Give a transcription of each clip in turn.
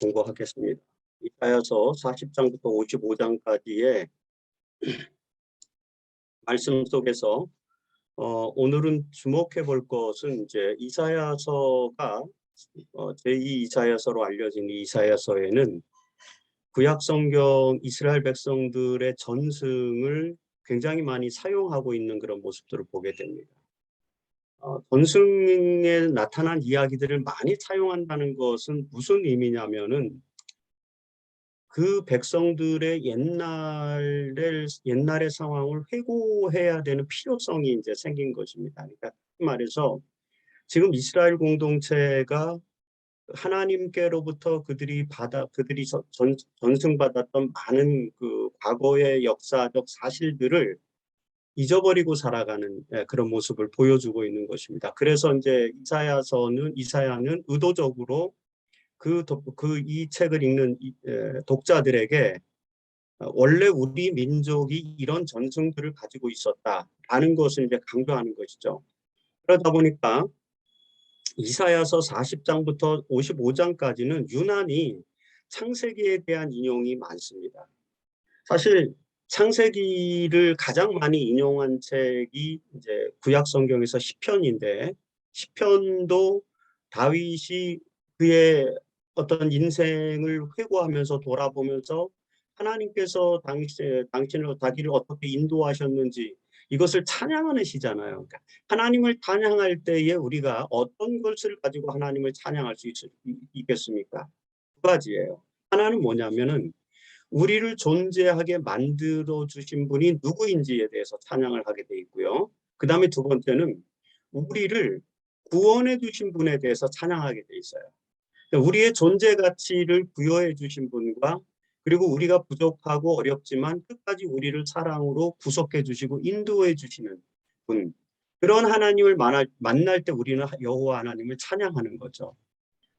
공부하겠습니다. 이사야서 40장부터 55장까지의 말씀 속에서 오늘은 주목해 볼 것은 이제 이사야서가 제2 이사야서로 알려진 이 이사야서에는 구약 성경 이스라엘 백성들의 전승을 굉장히 많이 사용하고 있는 그런 모습들을 보게 됩니다. 전승에 나타난 이야기들을 많이 사용한다는 것은 무슨 의미냐면은 그 백성들의 옛날의 상황을 회고해야 되는 필요성이 이제 생긴 것입니다. 그러니까 말해서 지금 이스라엘 공동체가 하나님께로부터 그들이 전승받았던 많은 그 과거의 역사적 사실들을 잊어버리고 살아가는 그런 모습을 보여주고 있는 것입니다. 그래서 이제 이사야는 의도적으로 이 책을 읽는 독자들에게 원래 우리 민족이 이런 전승들을 가지고 있었다라는 것을 이제 강조하는 것이죠. 그러다 보니까 이사야서 40장부터 55장까지는 유난히 창세기에 대한 인용이 많습니다. 사실 창세기를 가장 많이 인용한 책이 이제 구약 성경에서 시편인데, 시편도 다윗이 그의 어떤 인생을 회고하면서 돌아보면서 하나님께서 자기를 어떻게 인도하셨는지 이것을 찬양하는 시잖아요. 그러니까 하나님을 찬양할 때에 우리가 어떤 것을 가지고 하나님을 찬양할 수 있겠습니까? 두 가지예요. 하나는 뭐냐면은 우리를 존재하게 만들어 주신 분이 누구인지에 대해서 찬양을 하게 돼 있고요. 그 다음에 두 번째는 우리를 구원해 주신 분에 대해서 찬양하게 돼 있어요. 우리의 존재 가치를 부여해 주신 분과 그리고 우리가 부족하고 어렵지만 끝까지 우리를 사랑으로 구속해 주시고 인도해 주시는 분, 그런 하나님을 만날 때 우리는 여호와 하나님을 찬양하는 거죠.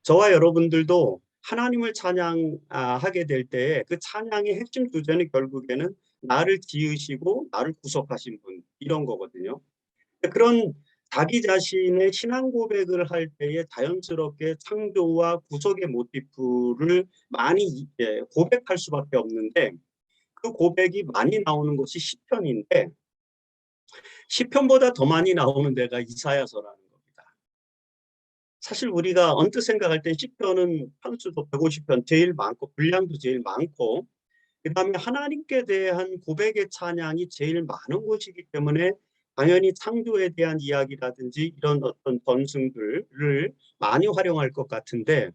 저와 여러분들도 하나님을 찬양하게 될 때에 그 찬양의 핵심 주제는 결국에는 나를 지으시고 나를 구속하신 분, 이런 거거든요. 그런 자기 자신의 신앙 고백을 할 때에 자연스럽게 창조와 구속의 모티프를 많이 고백할 수밖에 없는데, 그 고백이 많이 나오는 것이 시편인데 시편보다 더 많이 나오는 데가 이사야서라는 겁니다. 사실 우리가 언뜻 생각할 때 시편은 편수도 150편 제일 많고 분량도 제일 많고 그 다음에 하나님께 대한 고백의 찬양이 제일 많은 곳이기 때문에 당연히 창조에 대한 이야기라든지 이런 어떤 전승들을 많이 활용할 것 같은데,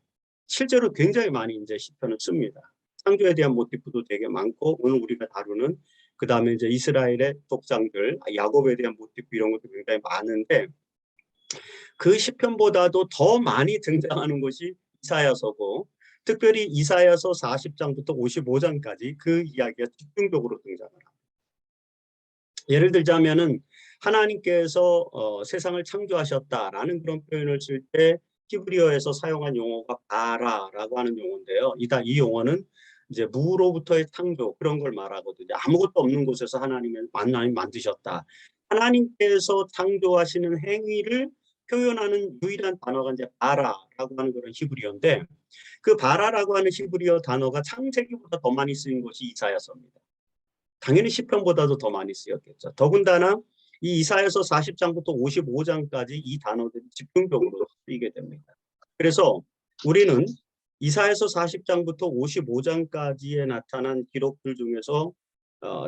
실제로 굉장히 많이 이제 시편을 씁니다. 창조에 대한 모티프도 되게 많고, 오늘 우리가 다루는 그 다음에 이제 이스라엘의 독장들, 야곱에 대한 모티프 이런 것도 굉장히 많은데, 그 시편보다도 더 많이 등장하는 것이 이사야서고, 특별히 이사야서 40장부터 55장까지 그 이야기가 집중적으로 등장을 합니다. 예를 들자면은 하나님께서 세상을 창조하셨다라는 그런 표현을 쓸 때 히브리어에서 사용한 용어가 바라라고 하는 용어인데요. 이 용어는 이제 무로부터의 창조, 그런 걸 말하거든요. 아무것도 없는 곳에서 하나님 만드셨다. 하나님께서 창조하시는 행위를 표현하는 유일한 단어가 이제 바라라고 하는 그런 히브리어인데, 그 바라라고 하는 히브리어 단어가 창세기보다 더 많이 쓰인 것이 이사야서입니다. 당연히 시편보다도 더 많이 쓰였겠죠. 더군다나 이 이사야서 40장부터 55장까지 이 단어들이 집중적으로 쓰이게 됩니다. 그래서 우리는 이사야서 40장부터 55장까지에 나타난 기록들 중에서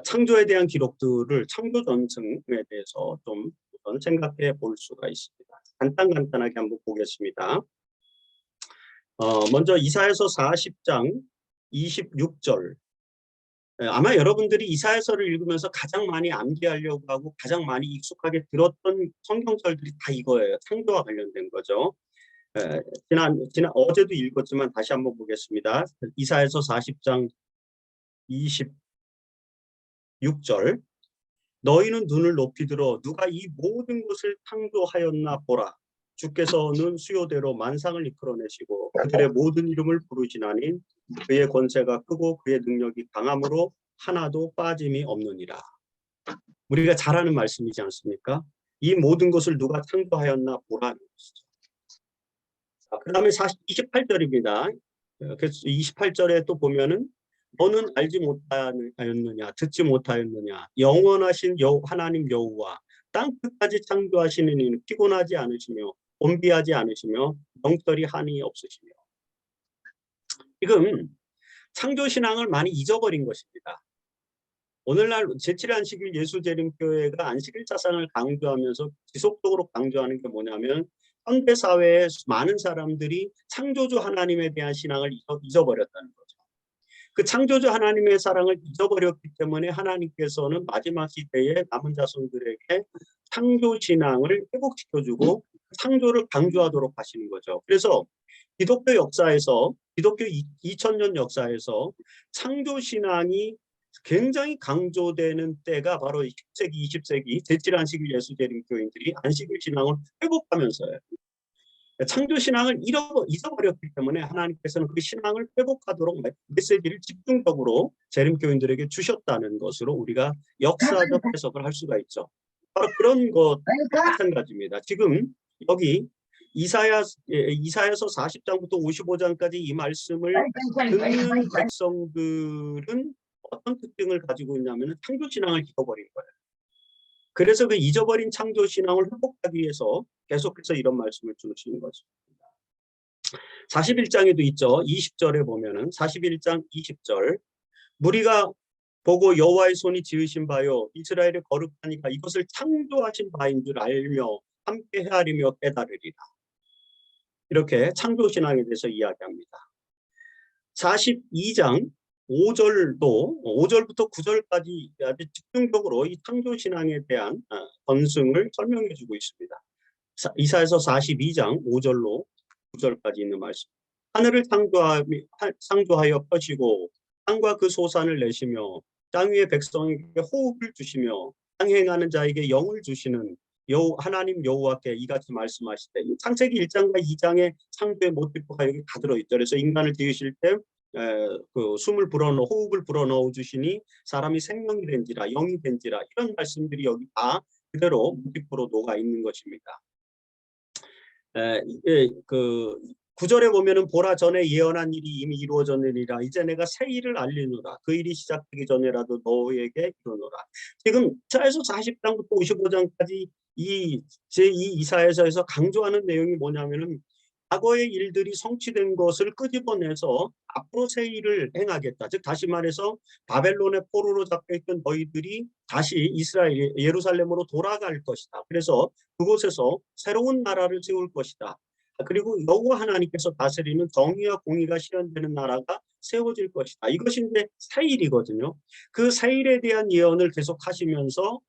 창조에 대한 기록들을, 창조 전승에 대해서 좀 생각해 볼 수가 있습니다. 간단하게 한번 보겠습니다. 먼저 이사야서 40장 26절. 아마 여러분들이 이사야서를 읽으면서 가장 많이 암기하려고 하고 가장 많이 익숙하게 들었던 성경절들이 다 이거예요. 창조와 관련된 거죠. 어제도 읽었지만 다시 한번 보겠습니다. 이사야서 40장 26절. 너희는 눈을 높이 들어 누가 이 모든 것을 창조하였나 보라. 주께서는 수요대로 만상을 이끌어내시고 그들의 모든 이름을 부르시나니 그의 권세가 크고 그의 능력이 강함으로 하나도 빠짐이 없느니라. 우리가 잘 아는 말씀이지 않습니까? 이 모든 것을 누가 창조하였나 보라는 것이죠. 그 다음에 28절입니다. 그래서 28절에 또 보면은 너는 알지 못하였느냐 듣지 못하였느냐 영원하신 하나님 여호와 땅 끝까지 창조하시는 이는 피곤하지 않으시며 곤비하지 않으시며 명철이 한이 없으시며. 지금 창조신앙을 많이 잊어버린 것입니다. 오늘날 제7안식일 예수재림교회가 안식일 사상을 강조하면서 지속적으로 강조하는 게 뭐냐면 현대 사회의 많은 사람들이 창조주 하나님에 대한 신앙을 잊어버렸다는 거죠. 그 창조주 하나님의 사랑을 잊어버렸기 때문에 하나님께서는 마지막 시대에 남은 자손들에게 창조신앙을 회복시켜주고 창조를 강조하도록 하시는 거죠. 그래서 기독교 역사에서 기독교 2000년 역사에서 창조신앙이 굉장히 강조되는 때가 바로 10세기, 20세기 제7안식일 예수재림교인들이 안식일 신앙을 회복하면서요. 창조신앙을 잊어버렸기 때문에 하나님께서는 그 신앙을 회복하도록 메시지를 집중적으로 재림교인들에게 주셨다는 것으로 우리가 역사적 해석을 할 수가 있죠. 바로 그런 것 마찬가지입니다. 지금 여기 이사야서 40장부터 55장까지 이 말씀을 듣는 백성들은 어떤 특징을 가지고 있냐면 창조신앙을 잊어버린 거예요. 그래서 그 잊어버린 창조신앙을 회복하기 위해서 계속해서 이런 말씀을 주시는 것입니다. 41장에도 있죠. 20절에 보면은 41장 20절 무리가 보고 여호와의 손이 지으신 바요 이스라엘의 거룩하니까 이것을 창조하신 바인 줄 알며 함께 헤아리며 깨달으리라. 이렇게 창조신앙에 대해서 이야기합니다. 42장 5절부터 9절까지 아주 집중적으로 이 창조신앙에 대한 권승을 설명해 주고 있습니다. 이사야서 42장 5절로 9절까지 있는 말씀. 하늘을 창조하여 펴시고 땅과 그 소산을 내시며 땅 위의 백성에게 호흡을 주시며 땅 행하는 자에게 영을 주시는 하나님 여호와께 이같이 말씀하시되 창세기 1장과 2장의 창조의 모티프가 여기 다 들어있죠. 그래서 인간을 지으실 때 그 숨을 불어넣어 호흡을 불어넣어 주시니 사람이 생명이 된지라 영이 된지라 이런 말씀들이 여기 다 그대로 모티프로 녹아 있는 것입니다. 그 9절에 보면은 보라 전에 예언한 일이 이미 이루어졌느니라 이제 내가 새 일을 알리노라 그 일이 시작되기 전에라도 너에게 이르노라. 지금 이사야서 40장부터 55장까지 이 제2 이사야서에서 강조하는 내용이 뭐냐면은 과거의 일들이 성취된 것을 끄집어내서 앞으로 새 일을 행하겠다. 즉 다시 말해서 바벨론의 포로로 잡혀있던 너희들이 다시 이스라엘 예루살렘으로 돌아갈 것이다. 그래서 그곳에서 새로운 나라를 세울 것이다. 그리고 여호와 하나님께서 다스리는 정의와 공의가 실현되는 나라가 세워질 것이다. 이것이 이제 새 일이거든요. 그 새 일에 대한 예언을 계속 하시면서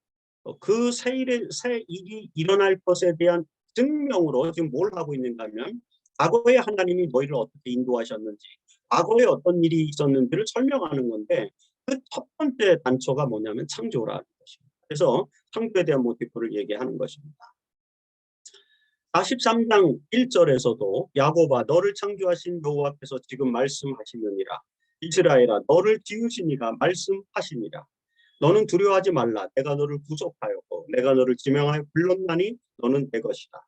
그 새 일이 일어날 것에 대한 증명으로 지금 뭘 하고 있는가 하면 과거에 하나님이 너희를 어떻게 인도하셨는지 과거에 어떤 일이 있었는지를 설명하는 건데 그 첫 번째 단초가 뭐냐면 창조라는 것입니다. 그래서 창조에 대한 모티프를 얘기하는 것입니다. 43장 1절에서도 야곱아 너를 창조하신 여호와께서 지금 말씀하시느니라 이스라엘아 너를 지으신 이가 말씀하시니라 너는 두려워하지 말라 내가 너를 구속하였고 내가 너를 지명하여 불렀나니 너는 내 것이다.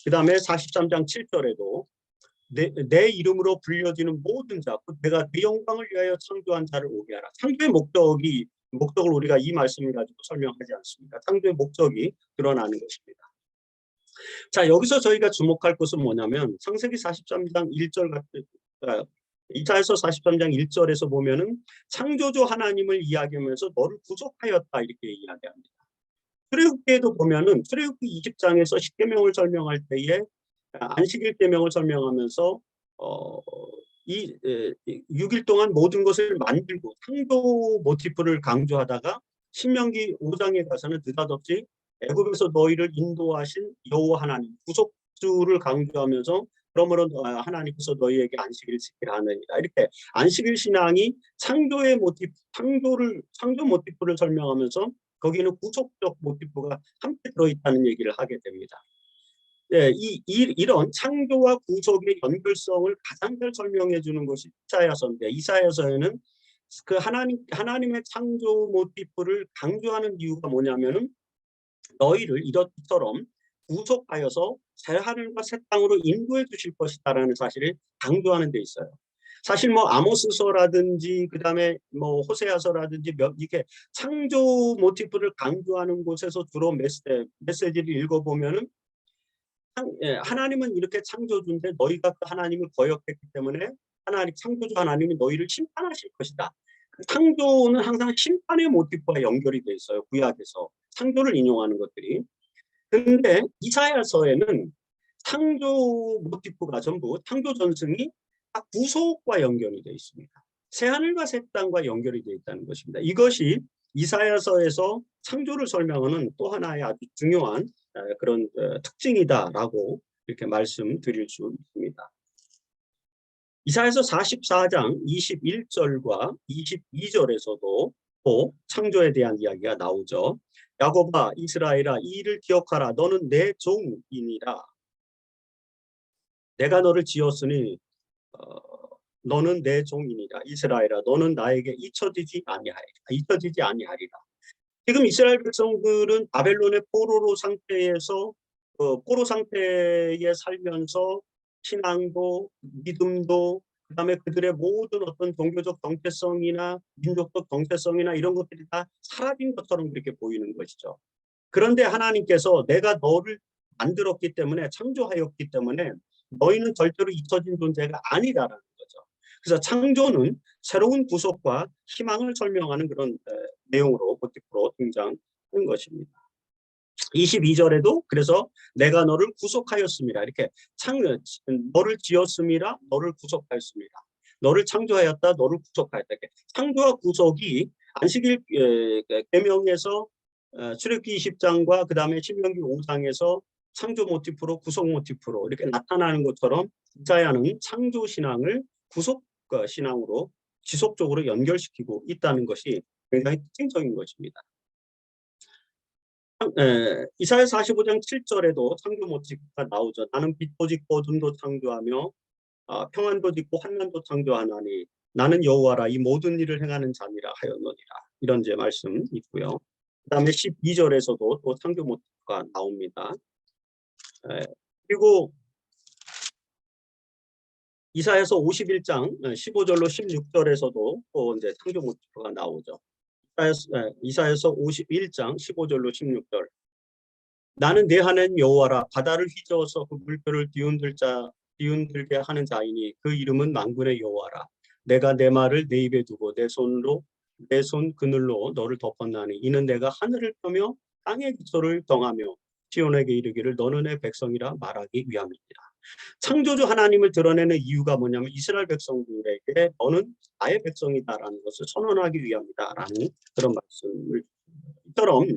그 다음에 43장 7절에도 내 이름으로 불려지는 모든 자, 내가 네 영광을 위하여 창조한 자를 오게 하라. 창조의 목적을 우리가 이 말씀을 가지고 설명하지 않습니까? 창조의 목적이 드러나는 것입니다. 자, 여기서 저희가 주목할 것은 뭐냐면 창세기 43장 1절 같은 이사야서 43장 1절에서 보면은 창조주 하나님을 이야기하면서 너를 구속하였다 이렇게 이야기합니다. 출애굽기에도 보면은 출애굽기 20장에서 십계명을 설명할 때에 안식일 계명을 설명하면서 이 6일 동안 모든 것을 만들고 창조 모티프를 강조하다가 신명기 5장에 가서는 느닷없이 애굽에서 너희를 인도하신 여호와 하나님 구속주를 강조하면서 그러므로 하나님께서 너희에게 안식일을 지키라 하느니라. 이렇게 안식일 신앙이 창조 모티프를 설명하면서 거기는 구속적 모티프가 함께 들어있다는 얘기를 하게 됩니다. 네, 이런 창조와 구속의 연결성을 가장 잘 설명해 주는 것이 이사야서인데 이사야서에는 그 하나님의 창조 모티프를 강조하는 이유가 뭐냐면은 너희를 이처럼 구속하여서 새 하늘과 새 땅으로 인도해 주실 것이다라는 사실을 강조하는 데 있어요. 사실 뭐 아모스서라든지 그다음에 뭐 호세아서라든지 이렇게 창조 모티프를 강조하는 곳에서 주로 메시지를 읽어보면은 하나님은 이렇게 창조주인데 너희가 그 하나님을 거역했기 때문에 하나님 창조주 하나님이 너희를 심판하실 것이다. 창조는 항상 심판의 모티프와 연결이 돼 있어요. 구약에서 창조를 인용하는 것들이. 근데 이사야서에는 창조 모티프가 전부 창조 전승이 다 구속과 연결이 되어 있습니다. 새하늘과 새 땅과 연결이 되어 있다는 것입니다. 이것이 이사야서에서 창조를 설명하는 또 하나의 아주 중요한 그런 특징이다라고 이렇게 말씀드릴 수 있습니다. 이사야서 44장 21절과 22절에서도 또 창조에 대한 이야기가 나오죠. 야곱아 이스라엘아 이 일을 기억하라. 너는 내 종이니라. 내가 너를 지었으니 너는 내 종이니라. 이스라엘아 너는 나에게 잊혀지지 아니하리라. 지금 이스라엘 백성들은 바벨론의 포로 상태에서 포로 상태에 살면서 신앙도 믿음도 그다음에 그들의 모든 어떤 종교적 정체성이나 민족적 정체성이나 이런 것들이 다 사라진 것처럼 그렇게 보이는 것이죠. 그런데 하나님께서 내가 너를 만들었기 때문에 창조하였기 때문에 너희는 절대로 잊혀진 존재가 아니다라는 거죠. 그래서 창조는 새로운 구속과 희망을 설명하는 그런 내용으로 모티프로 등장하는 것입니다. 22절에도 그래서 내가 너를 구속하였습니다. 이렇게 너를 지었습니다. 너를 구속하였습니다. 너를 창조하였다. 너를 구속하였다. 이렇게 창조와 구속이 안식일 계명에서 출애굽기 20장과 그 다음에 신명기 5장에서 창조 모티프로 구속 모티프로 이렇게 나타나는 것처럼 이사야는 창조 신앙을 구속 신앙으로 지속적으로 연결시키고 있다는 것이 굉장히 특징적인 것입니다. 이사야 45장 7절에도 창조 모티프가 나오죠. 나는 빛도 짓고 어둠도 창조하며 평안도 짓고 환난도 창조하나니 나는 여호와라 이 모든 일을 행하는 자니라 하였느니라. 이런 제 말씀 있고요. 그 다음에 12절에서도 또 창조 모티프가 나옵니다. 그리고 이사야서 51장 15절로 16절에서도 또 이제 창조 모티프가 나오죠. 이사야서 51장 15절로 16절. 나는 내 하나님 여호와라 바다를 휘저어서 그 물결을 뒤흔들게 하는 자이니 그 이름은 만군의 여호와라. 내가 내 말을 내 입에 두고 내 손 그늘로 너를 덮었나니 이는 내가 하늘을 펴며 땅의 기초를 정하며 시온에게 이르기를 너는 내 백성이라 말하기 위함이니라. 창조주 하나님을 드러내는 이유가 뭐냐면 이스라엘 백성들에게 너는 나의 백성이다라는 것을 선언하기 위함이다라는 그런 말씀을 이처럼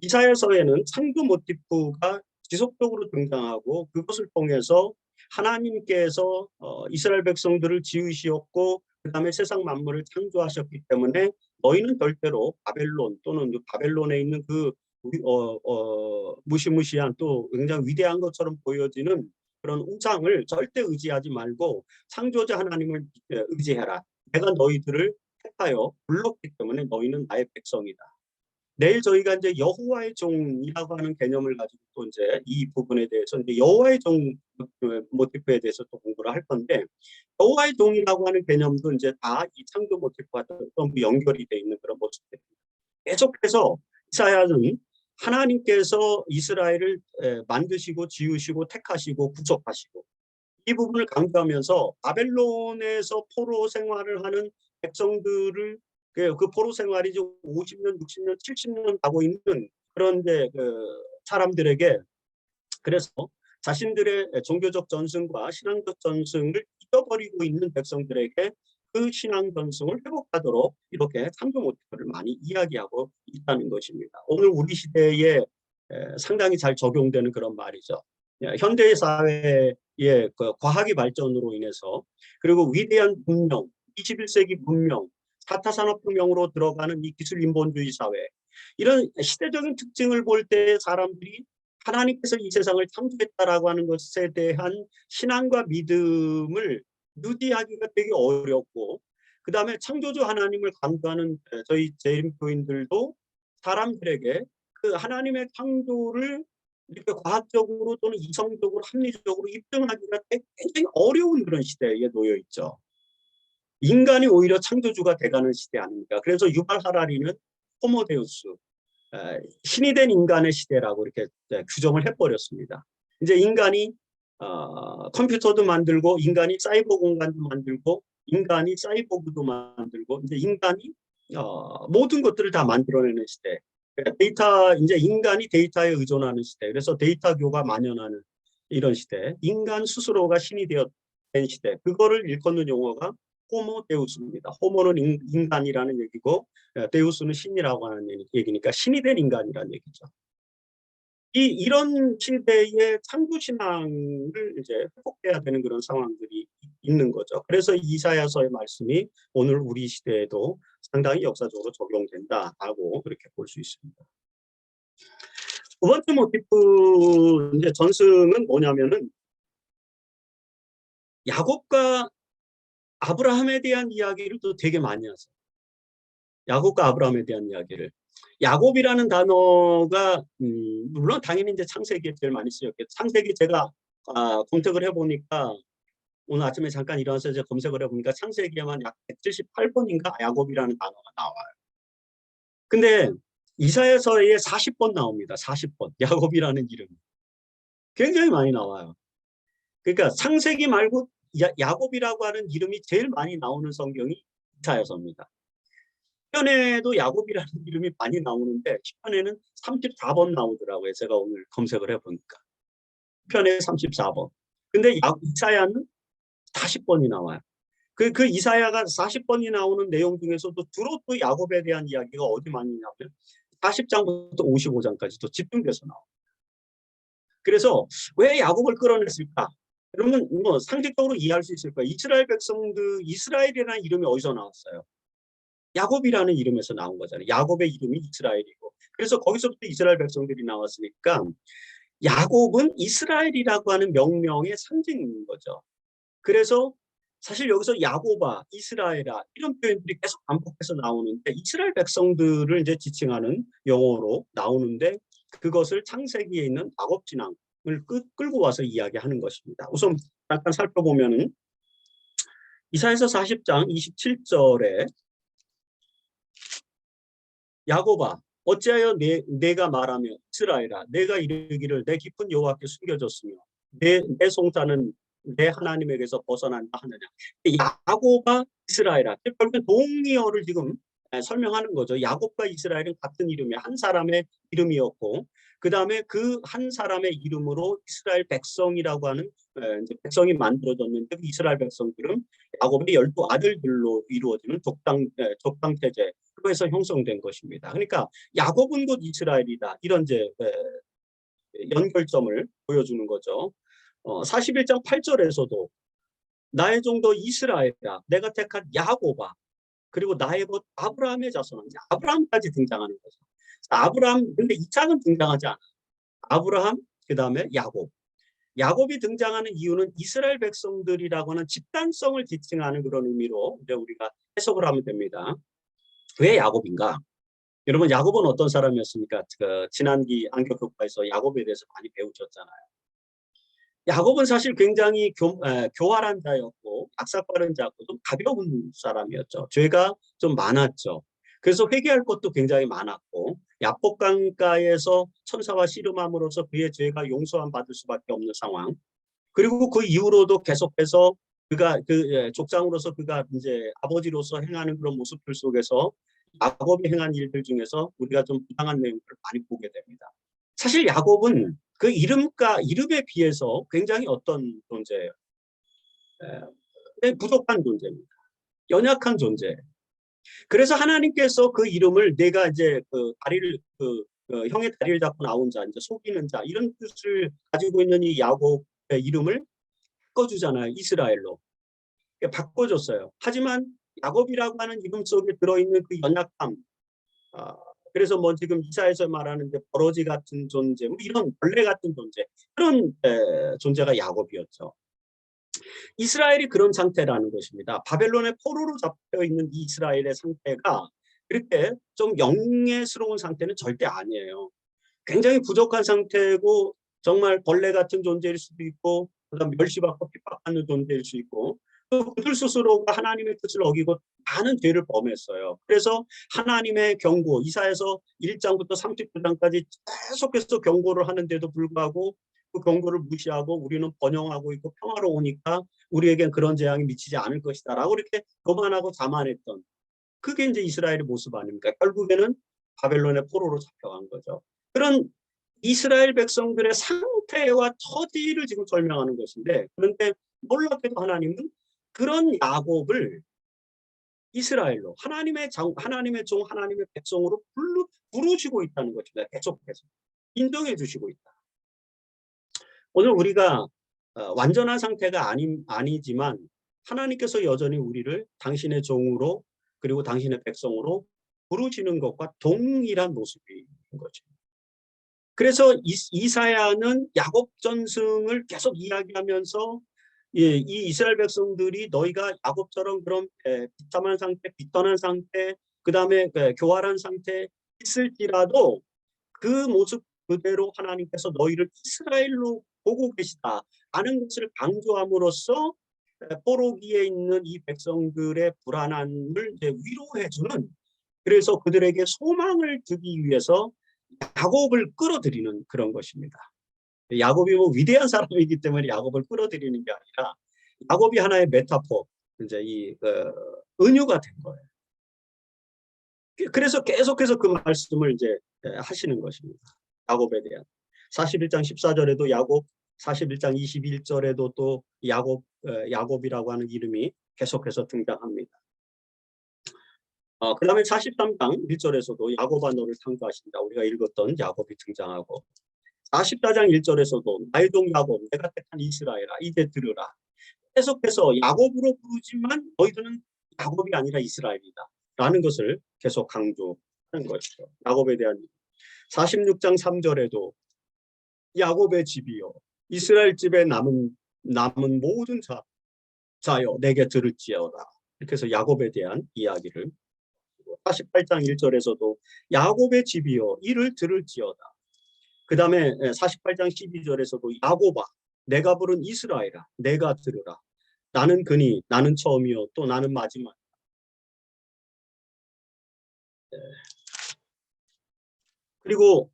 이사야서에는 창조 모티프가 지속적으로 등장하고 그것을 통해서 하나님께서 이스라엘 백성들을 지으시었고 그 다음에 세상 만물을 창조하셨기 때문에 너희는 절대로 바벨론 또는 바벨론에 있는 그 무시무시한 또 굉장히 위대한 것처럼 보여지는 그런 우상을 절대 의지하지 말고 창조자 하나님을 의지해라. 내가 너희들을 택하여 불렀기 때문에 너희는 나의 백성이다. 내일 저희가 이제 여호와의 종이라고 하는 개념을 가지고 또 이제 이 부분에 대해서 이제 여호와의 종 모티프에 대해서 또 공부를 할 건데 여호와의 종이라고 하는 개념도 이제 다 이 창조 모티프와 전부 연결이 돼 있는 그런 모습입니다. 계속해서 이사야는 하나님께서 이스라엘을 만드시고 지으시고 택하시고 구속하시고 이 부분을 강조하면서 바벨론에서 포로 생활을 하는 백성들을 그 포로 생활이 50년, 60년, 70년 가고 있는 그런 사람들에게 그래서 자신들의 종교적 전승과 신앙적 전승을 잊어버리고 있는 백성들에게 그 신앙 전승을 회복하도록 이렇게 창조 모티프를 많이 이야기하고 있다는 것입니다. 오늘 우리 시대에 상당히 잘 적용되는 그런 말이죠. 현대 사회의 그 과학의 발전으로 인해서 그리고 위대한 문명, 21세기 문명, 4차 산업혁명으로 들어가는 이 기술 인본주의 사회 이런 시대적인 특징을 볼 때 사람들이 하나님께서 이 세상을 창조했다라고 하는 것에 대한 신앙과 믿음을 누리하기가 되게 어렵고 그 다음에 창조주 하나님을 강조하는 저희 재림교인들도 사람들에게 그 하나님의 창조를 이렇게 과학적으로 또는 이성적으로 합리적으로 입증하기가 굉장히 어려운 그런 시대에 놓여 있죠. 인간이 오히려 창조주가 돼가는 시대 아닙니까? 그래서 유발 하라리는 호모데우스, 신이 된 인간의 시대라고 이렇게 규정을 해버렸습니다. 이제 인간이 컴퓨터도 만들고, 인간이 사이버 공간도 만들고, 인간이 사이보그도 만들고, 이제 인간이 모든 것들을 다 만들어내는 시대. 데이터, 이제 인간이 데이터에 의존하는 시대. 그래서 데이터교가 만연하는 이런 시대. 인간 스스로가 신이 된 시대. 그거를 일컫는 용어가 호모데우스입니다. 호모는 인간이라는 얘기고, 데우스는 신이라고 하는 얘기니까 신이 된 인간이라는 얘기죠. 이런 시대의 창조신앙을 이제 회복해야 되는 그런 상황들이 있는 거죠. 그래서 이사야서의 말씀이 오늘 우리 시대에도 상당히 역사적으로 적용된다라고 그렇게 볼 수 있습니다. 두 번째 모티프, 이제 전승은 뭐냐면은 야곱과 아브라함에 대한 이야기를 또 되게 많이 하죠. 야곱과 아브라함에 대한 이야기를. 야곱이라는 단어가 물론 당연히 이제 창세기에 제일 많이 쓰였겠죠. 창세기 제가 검색을 해보니까 오늘 아침에 잠깐 일어나서 이제 검색을 해보니까 창세기에만 약 178번인가 야곱이라는 단어가 나와요. 근데 이사야서에 40번 나옵니다. 40번. 야곱이라는 이름이. 굉장히 많이 나와요. 그러니까 창세기 말고 야곱이라고 하는 이름이 제일 많이 나오는 성경이 이사야서입니다. 시편에도 야곱이라는 이름이 많이 나오는데 시편에는 34번 나오더라고요. 제가 오늘 검색을 해보니까. 시편에 34번. 근데 이사야는 40번이 나와요. 그 이사야가 40번이 나오는 내용 중에서도 주로 또 야곱에 대한 이야기가 어디 많이 나오냐면 40장부터 55장까지 또 집중돼서 나와요. 그래서 왜 야곱을 끌어냈을까? 그러면 뭐 상식적으로 이해할 수 있을 거예요. 이스라엘 백성들, 이스라엘이라는 이름이 어디서 나왔어요? 야곱이라는 이름에서 나온 거잖아요. 야곱의 이름이 이스라엘이고. 그래서 거기서부터 이스라엘 백성들이 나왔으니까 야곱은 이스라엘이라고 하는 명명의 상징인 거죠. 그래서 사실 여기서 야곱아, 이스라엘아 이런 표현들이 계속 반복해서 나오는데 이스라엘 백성들을 이제 지칭하는 용어로 나오는데 그것을 창세기에 있는 야곱 진앙을 끌고 와서 이야기하는 것입니다. 우선 잠깐 살펴보면은 이사야서 40장 27절에 야곱아 어찌하여 내가 말하며 이스라엘아 내가 이르기를 내 깊은 여호와께 숨겨졌으며 내 송사는 내 하나님에게서 벗어난다 하느냐. 야곱과 이스라엘아 결국은 동의어를 지금 설명하는 거죠. 야곱과 이스라엘은 같은 이름이 한 사람의 이름이었고 그 다음에 그 한 사람의 이름으로 이스라엘 백성이라고 하는 이제 백성이 만들어졌는데 이스라엘 백성들은 야곱의 12 아들들로 이루어지는 족당태제 그에서 형성된 것입니다. 그러니까 야곱은 곧 이스라엘이다. 이런 이제 연결점을 보여주는 거죠. 41장 8절에서도 나의 종도 이스라엘이라 내가 택한 야곱아 그리고 나의 곧 아브라함의 자손 아브라함까지 등장하는 거죠. 아브라함 근데 이삭은 등장하지 않아요. 아브라함 그 다음에 야곱. 야곱이 등장하는 이유는 이스라엘 백성들이라고 하는 집단성을 지칭하는 그런 의미로 이제 우리가 해석을 하면 됩니다. 왜 야곱인가? 여러분 야곱은 어떤 사람이었습니까? 그 지난기 안격교과에서 야곱에 대해서 많이 배우셨잖아요. 야곱은 사실 굉장히 교활한 자였고 악삭빠른 자였고 좀 가벼운 사람이었죠. 죄가 좀 많았죠. 그래서 회개할 것도 굉장히 많았고 야복 강가에서 천사와 씨름함으로써 그의 죄가 용서함 받을 수밖에 없는 상황. 그리고 그 이후로도 계속해서 그가 족장으로서 그가 이제 아버지로서 행하는 그런 모습들 속에서 야곱이 행한 일들 중에서 우리가 좀 부당한 내용들을 많이 보게 됩니다. 사실 야곱은 그 이름에 비해서 굉장히 어떤 존재예요. 부족한 존재입니다. 연약한 존재. 그래서 하나님께서 그 이름을 내가 이제 형의 다리를 잡고 나온 자, 이제 속이는 자 이런 뜻을 가지고 있는 이 야곱의 이름을 바꿔주잖아요. 이스라엘로. 바꿔줬어요. 하지만 야곱이라고 하는 이름 속에 들어있는 그 연약함, 그래서 뭐 지금 이사야에서 말하는데 버러지 같은 존재, 뭐 이런 벌레 같은 존재, 그런 존재가 야곱이었죠. 이스라엘이 그런 상태라는 것입니다. 바벨론의 포로로 잡혀 있는 이스라엘의 상태가 그렇게 좀 영예스러운 상태는 절대 아니에요. 굉장히 부족한 상태고 정말 벌레 같은 존재일 수도 있고 그다음 멸시받고 핍박하는 존재일 수 있고 또 그들 스스로가 하나님의 뜻을 어기고 많은 죄를 범했어요. 그래서 하나님의 경고, 이사야서 1장부터 39장까지 계속해서 경고를 하는데도 불구하고 그 경고를 무시하고 우리는 번영하고 있고 평화로우니까 우리에겐 그런 재앙이 미치지 않을 것이다 라고 이렇게 교만하고 자만했던, 그게 이제 이스라엘의 모습 아닙니까? 결국에는 바벨론의 포로로 잡혀간 거죠. 그런 이스라엘 백성들의 상태와 처지를 지금 설명하는 것인데, 그런데 놀랍게도 하나님은 그런 야곱을 이스라엘로 하나님의 종, 하나님의 백성으로 부르시고 있다는 것입니다. 계속해서 인정해 주시고 있다. 오늘 우리가 완전한 상태가 아니지만 하나님께서 여전히 우리를 당신의 종으로 그리고 당신의 백성으로 부르시는 것과 동일한 모습인 거죠. 그래서 이사야는 야곱 전승을 계속 이야기하면서 이 이스라엘 백성들이 너희가 야곱처럼 그런 비참한 상태, 비천한 상태, 그 다음에 교활한 상태 있을지라도 그 모습 그대로 하나님께서 너희를 이스라엘로 보고 계시다라는 것을 강조함으로써 포로기에 있는 이 백성들의 불안함을 위로해주는, 그래서 그들에게 소망을 주기 위해서 야곱을 끌어들이는 그런 것입니다. 야곱이 뭐 위대한 사람이기 때문에 야곱을 끌어들이는 게 아니라 야곱이 하나의 메타포, 이제 이 은유가 된 거예요. 그래서 계속해서 그 말씀을 이제 하시는 것입니다. 야곱에 대한 41장 14절에도 야곱, 41장 21절에도 또 야곱이라고 하는 이름이 계속해서 등장합니다. 그 다음에 43장 1절에서도 야곱아 너를 상주하신다. 우리가 읽었던 야곱이 등장하고, 44장 1절에서도 나의 종 야곱, 내가 택한 이스라엘아 이제 들으라. 계속해서 야곱으로 부르지만 너희들은 야곱이 아니라 이스라엘이다 라는 것을 계속 강조하는 것이죠. 야곱에 대한 46장 3절에도 야곱의 집이요 이스라엘 집에 남은 모든 자여 내게 들을지어다. 이렇게 해서 야곱에 대한 이야기를, 48장 1절에서도 야곱의 집이요 이를 들을지어다. 그 다음에 48장 12절에서도 야곱아 내가 부른 이스라엘아 내가 들으라. 나는 그니 나는 처음이요 또 나는 마지막. 그리고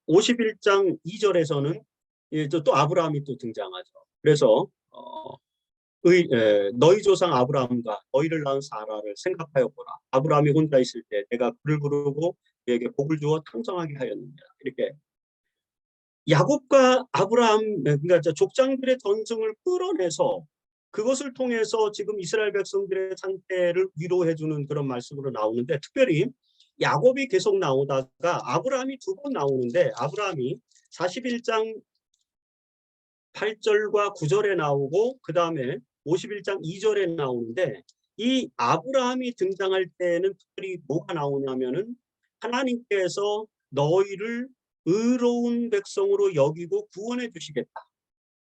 51장 2절에서는 또 아브라함이 또 등장하죠. 그래서 너희 조상 아브라함과 너희를 낳은 사라를 생각하여 보라. 아브라함이 혼자 있을 때 내가 그를 부르고 그에게 복을 주어昌盛하게 하였느니라. 이렇게 야곱과 아브라함, 그러니까 족장들의 전승을 끌어내서 그것을 통해서 지금 이스라엘 백성들의 상태를 위로해주는 그런 말씀으로 나오는데, 특별히 야곱이 계속 나오다가 아브라함이 두 번 나오는데, 아브라함이 41장 8절과 9절에 나오고 그 다음에 51장 2절에 나오는데, 이 아브라함이 등장할 때는 특별히 뭐가 나오냐면은 하나님께서 너희를 의로운 백성으로 여기고 구원해 주시겠다.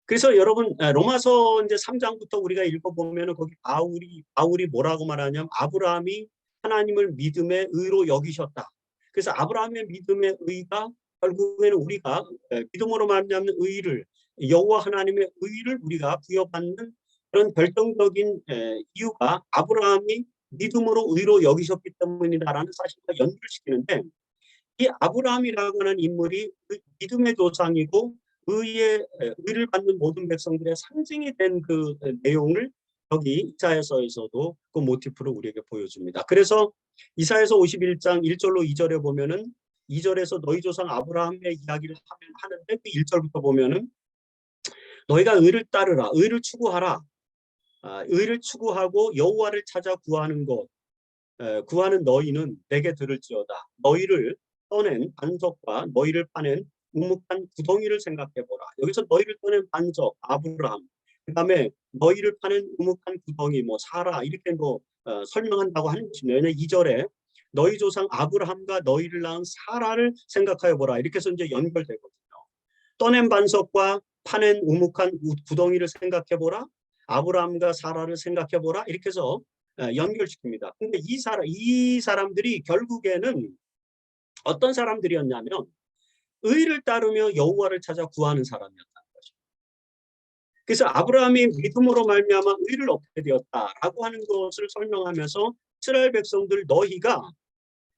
그래서 여러분 로마서 이제 3장부터 우리가 읽어보면은 거기 바울이 뭐라고 말하냐면 아브라함이 하나님을 믿음의 의로 여기셨다. 그래서 아브라함의 믿음의 의가 결국에는 우리가 믿음으로 말미암는 의를, 여호와 하나님의 의를 우리가 부여받는 그런 결정적인 이유가 아브라함이 믿음으로 의로 여기셨기 때문이다라는 사실과 연결시키는데, 이 아브라함이라고 하는 인물이 믿음의 조상이고 의를 받는 모든 백성들의 상징이 된 그 내용을 여기 이사야서에서도 그 모티프로 우리에게 보여줍니다. 그래서 이사야서 51장 1절로 2절에 보면은 2절에서 너희 조상 아브라함의 이야기를 하는데 그 1절부터 보면은 너희가 의를 따르라, 의를 추구하라, 의를 추구하고 여호와를 찾아 구하는 너희는 내게 들을지어다. 너희를 떠낸 반석과 너희를 파낸 묵묵한 구덩이를 생각해보라. 여기서 너희를 떠낸 반석 아브라함, 그 다음에 너희를 파낸 묵묵한 구덩이 사라 이렇게 설명한다고 하는 것입니다. 왜냐하면 2절에 너희 조상 아브라함과 너희를 낳은 사라를 생각하여 보라 이렇게 해서 이제 연결되거든요. 떠낸 반석과 파낸 우묵한 구덩이를 생각해보라, 아브라함과 사라를 생각해보라 이렇게 해서 연결시킵니다. 근데 이 사람들이 결국에는 어떤 사람들이었냐면 의를 따르며 여호와를 찾아 구하는 사람이었다는 거죠. 그래서 아브라함이 믿음으로 말미암아 의를 얻게 되었다라고 하는 것을 설명하면서 이스라엘 백성들 너희가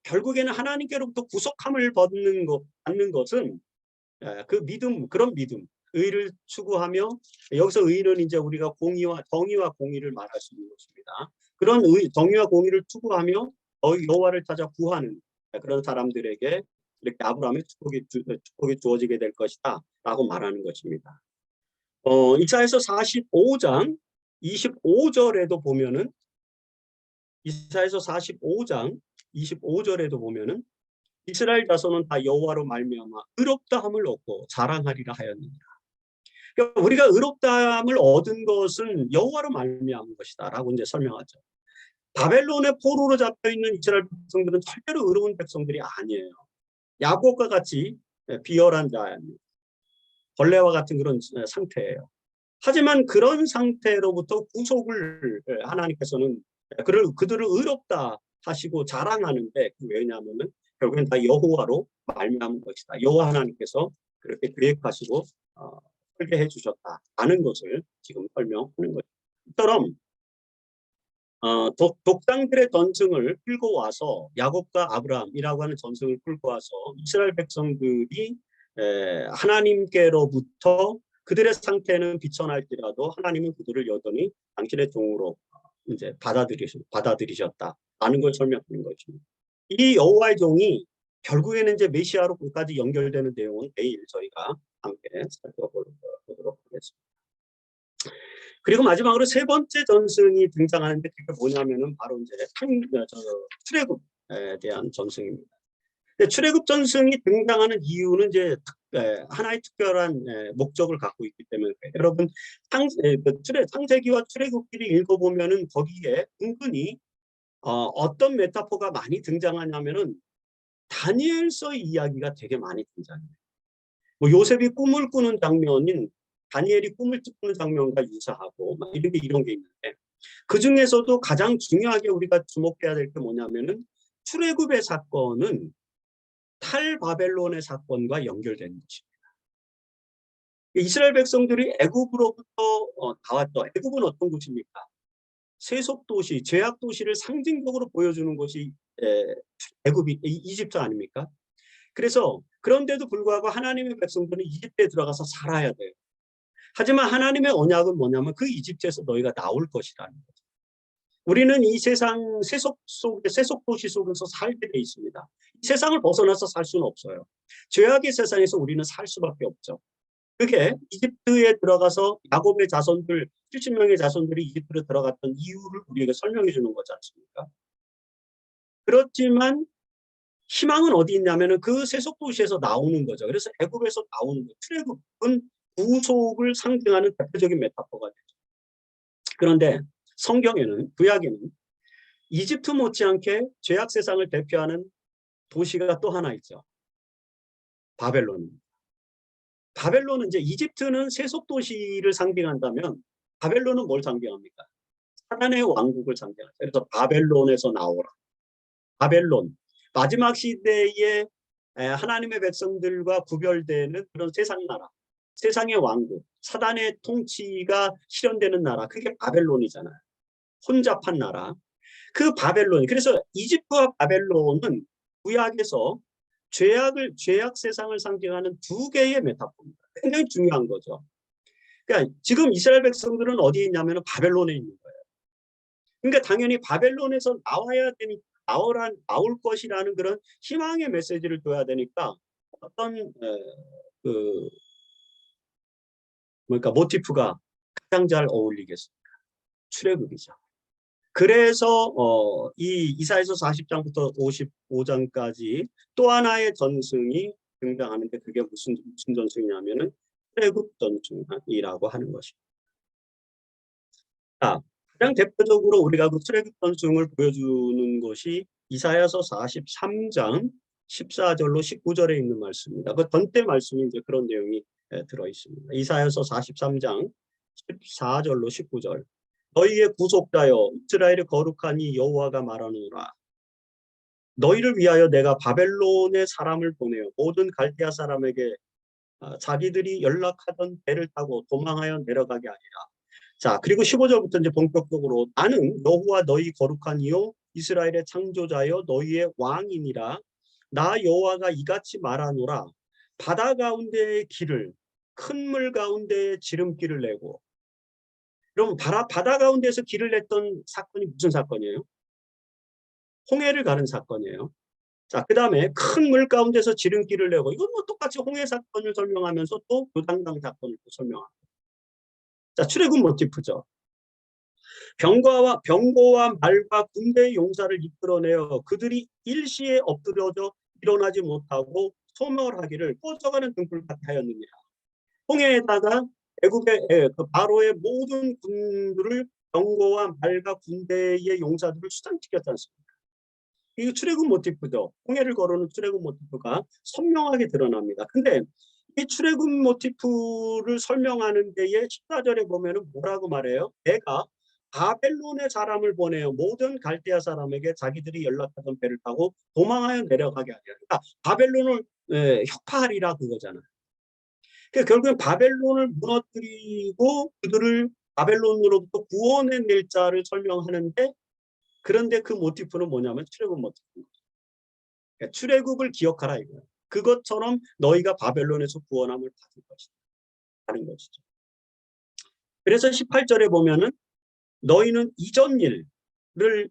결국에는 하나님께로부터 구속함을 받는 것은 그 믿음, 그런 믿음, 의를 추구하며, 여기서 의는 이제 우리가 정의와 공의를 말할 수 있는 것입니다. 그런 정의와 공의를 추구하며 여호와를 찾아 구하는 그런 사람들에게 이렇게 아브라함의 축복이 주어지게 될 것이다 라고 말하는 것입니다. 이사야서 45장 25절에도 보면은, 이사야서 45장 25절에도 보면은 이스라엘 자손은 다 여호와로 말미암아 의롭다함을 얻고 자랑하리라 하였느니라. 그러니까 우리가 의롭다함을 얻은 것은 여호와로 말미암은 것이다라고 이제 설명하죠. 바벨론의 포로로 잡혀 있는 이스라엘 백성들은 절대로 의로운 백성들이 아니에요. 야곱과 같이 비열한 자입니다. 벌레와 같은 그런 상태예요. 하지만 그런 상태로부터 구속을 하나님께서는 그들을 의롭다 하시고 자랑하는데, 왜냐하면 결국엔 다 여호와로 말미암은 것이다. 여호와 하나님께서 그렇게 계획하시고 설계해 주셨다라는 것을 지금 설명하는 거죠. 이처럼 독장들의 전승을 끌고 와서, 야곱과 아브라함이라고 하는 전승을 끌고 와서 이스라엘 백성들이 하나님께로부터 그들의 상태는 비천할지라도 하나님은 그들을 여전히 당신의 종으로 이제 받아들이셨다라는 걸 설명하는 것입니다. 이 여호와의 종이 결국에는 이제 메시아로 끝까지 연결되는 내용은 내일 저희가 함께 살펴보도록 하겠습니다. 그리고 마지막으로 세 번째 전승이 등장하는데 그게 뭐냐면은 바로 이제 출애굽에 대한 전승입니다. 출애굽 전승이 등장하는 이유는 이제 하나의 특별한 목적을 갖고 있기 때문에, 여러분 창세기와 출애굽기를 읽어보면은 거기에 은근히 어떤 메타포가 많이 등장하냐면은 다니엘서 이야기가 되게 많이 등장해요. 뭐 요셉이 꿈을 꾸는 장면인 다니엘이 꿈을 꾸는 장면과 유사하고 이런 게 있는데, 그 중에서도 가장 중요하게 우리가 주목해야 될 게 뭐냐면은 출애굽의 사건은 탈바벨론의 사건과 연결되는 것입니다. 이스라엘 백성들이 애굽으로부터 나왔죠. 애굽은 어떤 곳입니까? 세속도시, 죄악도시를 상징적으로 보여주는 것이 애굽이 이집트 아닙니까? 그래서 그런데도 불구하고 하나님의 백성들은 이집트에 들어가서 살아야 돼요. 하지만 하나님의 언약은 뭐냐면 그 이집트에서 너희가 나올 것이라는 거죠. 우리는 이 세상 세속도시 속에서 살게 돼 있습니다. 이 세상을 벗어나서 살 수는 없어요. 죄악의 세상에서 우리는 살 수밖에 없죠. 그게 이집트에 들어가서 야곱의 자손들 70명의 자손들이 이집트로 들어갔던 이유를 우리에게 설명해 주는 거지 않습니까? 그렇지만 희망은 어디 있냐면은 그 세속도시에서 나오는 거죠. 그래서 애굽에서 나오는 거. 출애굽은 구속을 상징하는 대표적인 메타포가 되죠. 그런데 성경에는, 구약에는 이집트 못지않게 죄악 세상을 대표하는 도시가 또 하나 있죠. 바벨론입니다. 바벨론은 이제 이집트는 세속 도시를 상징한다면 바벨론은 뭘 상징합니까? 사단의 왕국을 상징하죠. 그래서 바벨론에서 나오라. 바벨론, 마지막 시대에 하나님의 백성들과 구별되는 그런 세상 나라, 세상의 왕국, 사단의 통치가 실현되는 나라, 그게 바벨론이잖아요. 혼잡한 나라. 그 바벨론, 그래서 이집트와 바벨론은 구약에서 죄악 세상을 상징하는 두 개의 메타포입니다. 굉장히 중요한 거죠. 그러니까 지금 이스라엘 백성들은 어디에 있냐면 바벨론에 있는 거예요. 그러니까 당연히 바벨론에서 나올 것이라는 그런 희망의 메시지를 줘야 되니까 어떤 모티프가 가장 잘 어울리겠습니까? 출애굽이죠. 그래서 이 이사야서 40장부터 55장까지 또 하나의 전승이 등장하는데, 그게 무슨 전승이냐면은 출애굽 전승이라고 하는 것입니다. 자, 가장 대표적으로 우리가 그 출애굽 전승을 보여주는 것이 이사야서 43장 14절로 19절에 있는 말씀입니다. 그 전때 말씀이 이제 그런 내용이 들어 있습니다. 이사야서 43장 14절로 19절. 너희의 구속자여 이스라엘의 거룩하니 여호와가 말하노라. 너희를 위하여 내가 바벨론의 사람을 보내어 모든 갈대아 사람에게 자기들이 연락하던 배를 타고 도망하여 내려가게 하리라. 자, 그리고 15절부터 이제 본격적으로 나는 여호와 너희 거룩한 이요 이스라엘의 창조자여 너희의 왕이니라. 나 여호와가 이같이 말하노라. 바다 가운데의 길을 큰 물 가운데에 지름길을 내고. 그럼 바다 가운데에서 길을 냈던 사건이 무슨 사건이에요? 홍해를 가는 사건이에요. 자, 그 다음에 큰 물 가운데서 지름길을 내고, 이건 뭐 똑같이 홍해 사건을 설명하면서 또 요단강 사건을 또 설명합니다. 자, 출애굽 모티프죠. 병거와 말과 군대의 용사를 이끌어내어 그들이 일시에 엎드려져 일어나지 못하고 소멸하기를 뻗어가는 등불 같이 하였느니라. 홍해에다가 애굽의 그 바로의 모든 군들을 병거와 말과 군대의 용사들을 수장시켰지 않습니까? 이 출애굽 모티프죠. 홍해를 거르는 출애굽 모티프가 선명하게 드러납니다. 근데 이 출애굽 모티프를 설명하는 데에 14절에 보면은 뭐라고 말해요? 내가 바벨론의 사람을 보내어 모든 갈대아 사람에게 자기들이 연락하던 배를 타고 도망하여 내려가게 하리라. 그러니까 바벨론을 혁파하리라 그거잖아요. 그러니까 결국엔 바벨론을 무너뜨리고 그들을 바벨론으로부터 구원해낼 자를 설명하는데, 그런데 그 모티프는 뭐냐면 출애굽 모티프입니다. 그러니까 출애굽을 기억하라 이거예요. 그것처럼 너희가 바벨론에서 구원함을 받을 것이다 하는 것이죠. 그래서 18절에 보면은 너희는 이전 일을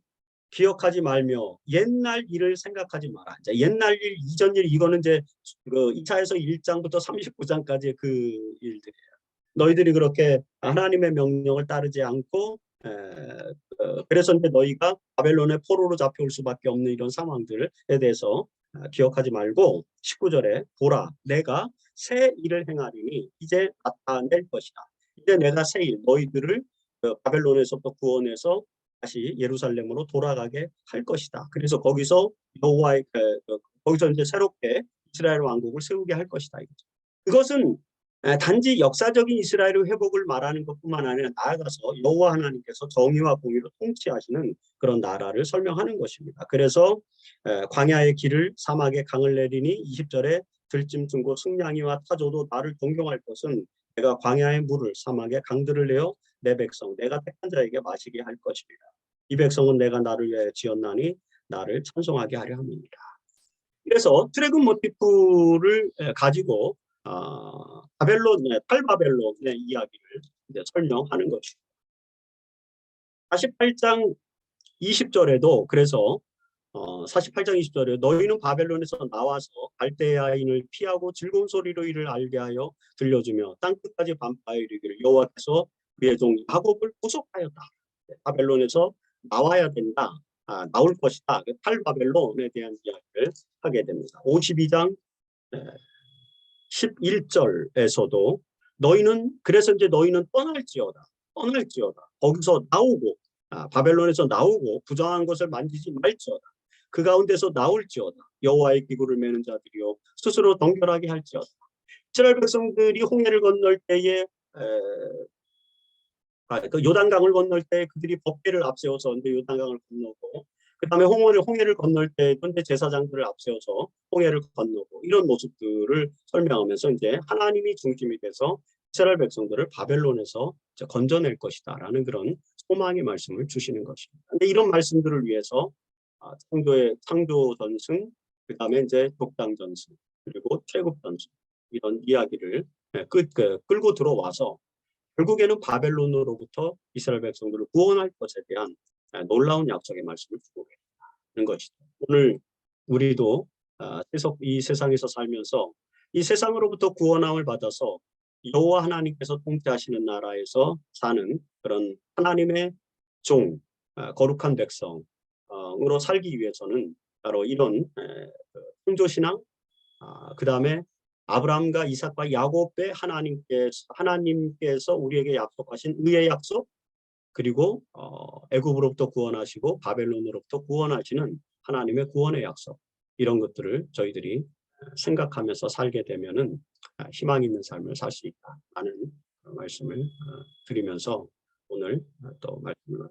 기억하지 말며 옛날 일을 생각하지 마라. 이제 옛날 일, 이전 일, 이거는 이제 그 2차에서 1장부터 39장까지의 그 일들이에요. 너희들이 그렇게 하나님의 명령을 따르지 않고 그래서 이제 너희가 바벨론의 포로로 잡혀올 수밖에 없는 이런 상황들에 대해서 기억하지 말고 19절에 보라 내가 새 일을 행하리니 이제 나타낼 것이다. 이제 내가 새 일 너희들을 바벨론에서부터 구원해서 다시 예루살렘으로 돌아가게 할 것이다. 그래서 거기서 여호와의 거기서 이제 새롭게 이스라엘 왕국을 세우게 할 것이다. 이거죠. 그것은 단지 역사적인 이스라엘의 회복을 말하는 것뿐만 아니라 나아가서 여호와 하나님께서 정의와 공의로 통치하시는 그런 나라를 설명하는 것입니다. 그래서 광야의 길을 사막에 강을 내리니 20절에 들짐 중고 승냥이와 타조도 나를 동경할 것은 내가 광야의 물을 사막에 강들을 내어 내 백성 내가 택한 자에게 마시게 할 것입니다. 이 백성은 내가 나를 위하여 지었나니 나를 찬송하게 하려 함이니라. 그래서 출애굽 모티프를 가지고 탈바벨론의 이야기를 이제 설명하는 것입니다. 48장 20절에도 그래서 48장 20절에 너희는 바벨론에서 나와서 갈대아인을 피하고 즐거운 소리로 이를 알게 하여 들려주며 땅끝까지 반파하여 이르기를 여호와께서 그의 종 야곱을 구속하였다. 바벨론에서 나와야 된다. 나올 것이다. 탈바벨론에 대한 이야기를 하게 됩니다. 52장 11절에서도 너희는 그래서 이제 너희는 떠날지어다. 거기서 나오고 바벨론에서 나오고 부정한 것을 만지지 말지어다. 그 가운데서 나올지어다. 여호와의 기구를 매는 자들이요 스스로 덩결하게 할지어다. 이스라엘 백성들이 홍해를 건널 때에 그 요단강을 건널 때 그들이 법궤를 앞세워서 이제 요단강을 건너고, 그 다음에 홍해를 건널 때 현대 제사장들을 앞세워서 홍해를 건너고, 이런 모습들을 설명하면서 이제 하나님이 중심이 돼서 이스라엘 백성들을 바벨론에서 건져낼 것이다라는 그런 소망의 말씀을 주시는 것입니다. 근데 이런 말씀들을 위해서 창조 전승, 그 다음에 이제 독당 전승, 그리고 퇴국 전승, 이런 이야기를 끌고 들어와서 결국에는 바벨론으로부터 이스라엘 백성들을 구원할 것에 대한 놀라운 약속의 말씀을 주고 계시는 것이죠. 오늘 우리도 이 세상에서 살면서 이 세상으로부터 구원함을 받아서 여호와 하나님께서 통치하시는 나라에서 사는 그런 하나님의 종, 거룩한 백성으로 살기 위해서는 바로 이런 창조신앙, 그 다음에 아브라함과 이삭과 야곱의 하나님께서 우리에게 약속하신 의의 약속, 그리고 애굽으로부터 구원하시고 바벨론으로부터 구원하시는 하나님의 구원의 약속, 이런 것들을 저희들이 생각하면서 살게 되면은 희망 있는 삶을 살 수 있다라는 말씀을 드리면서 오늘 또 말씀을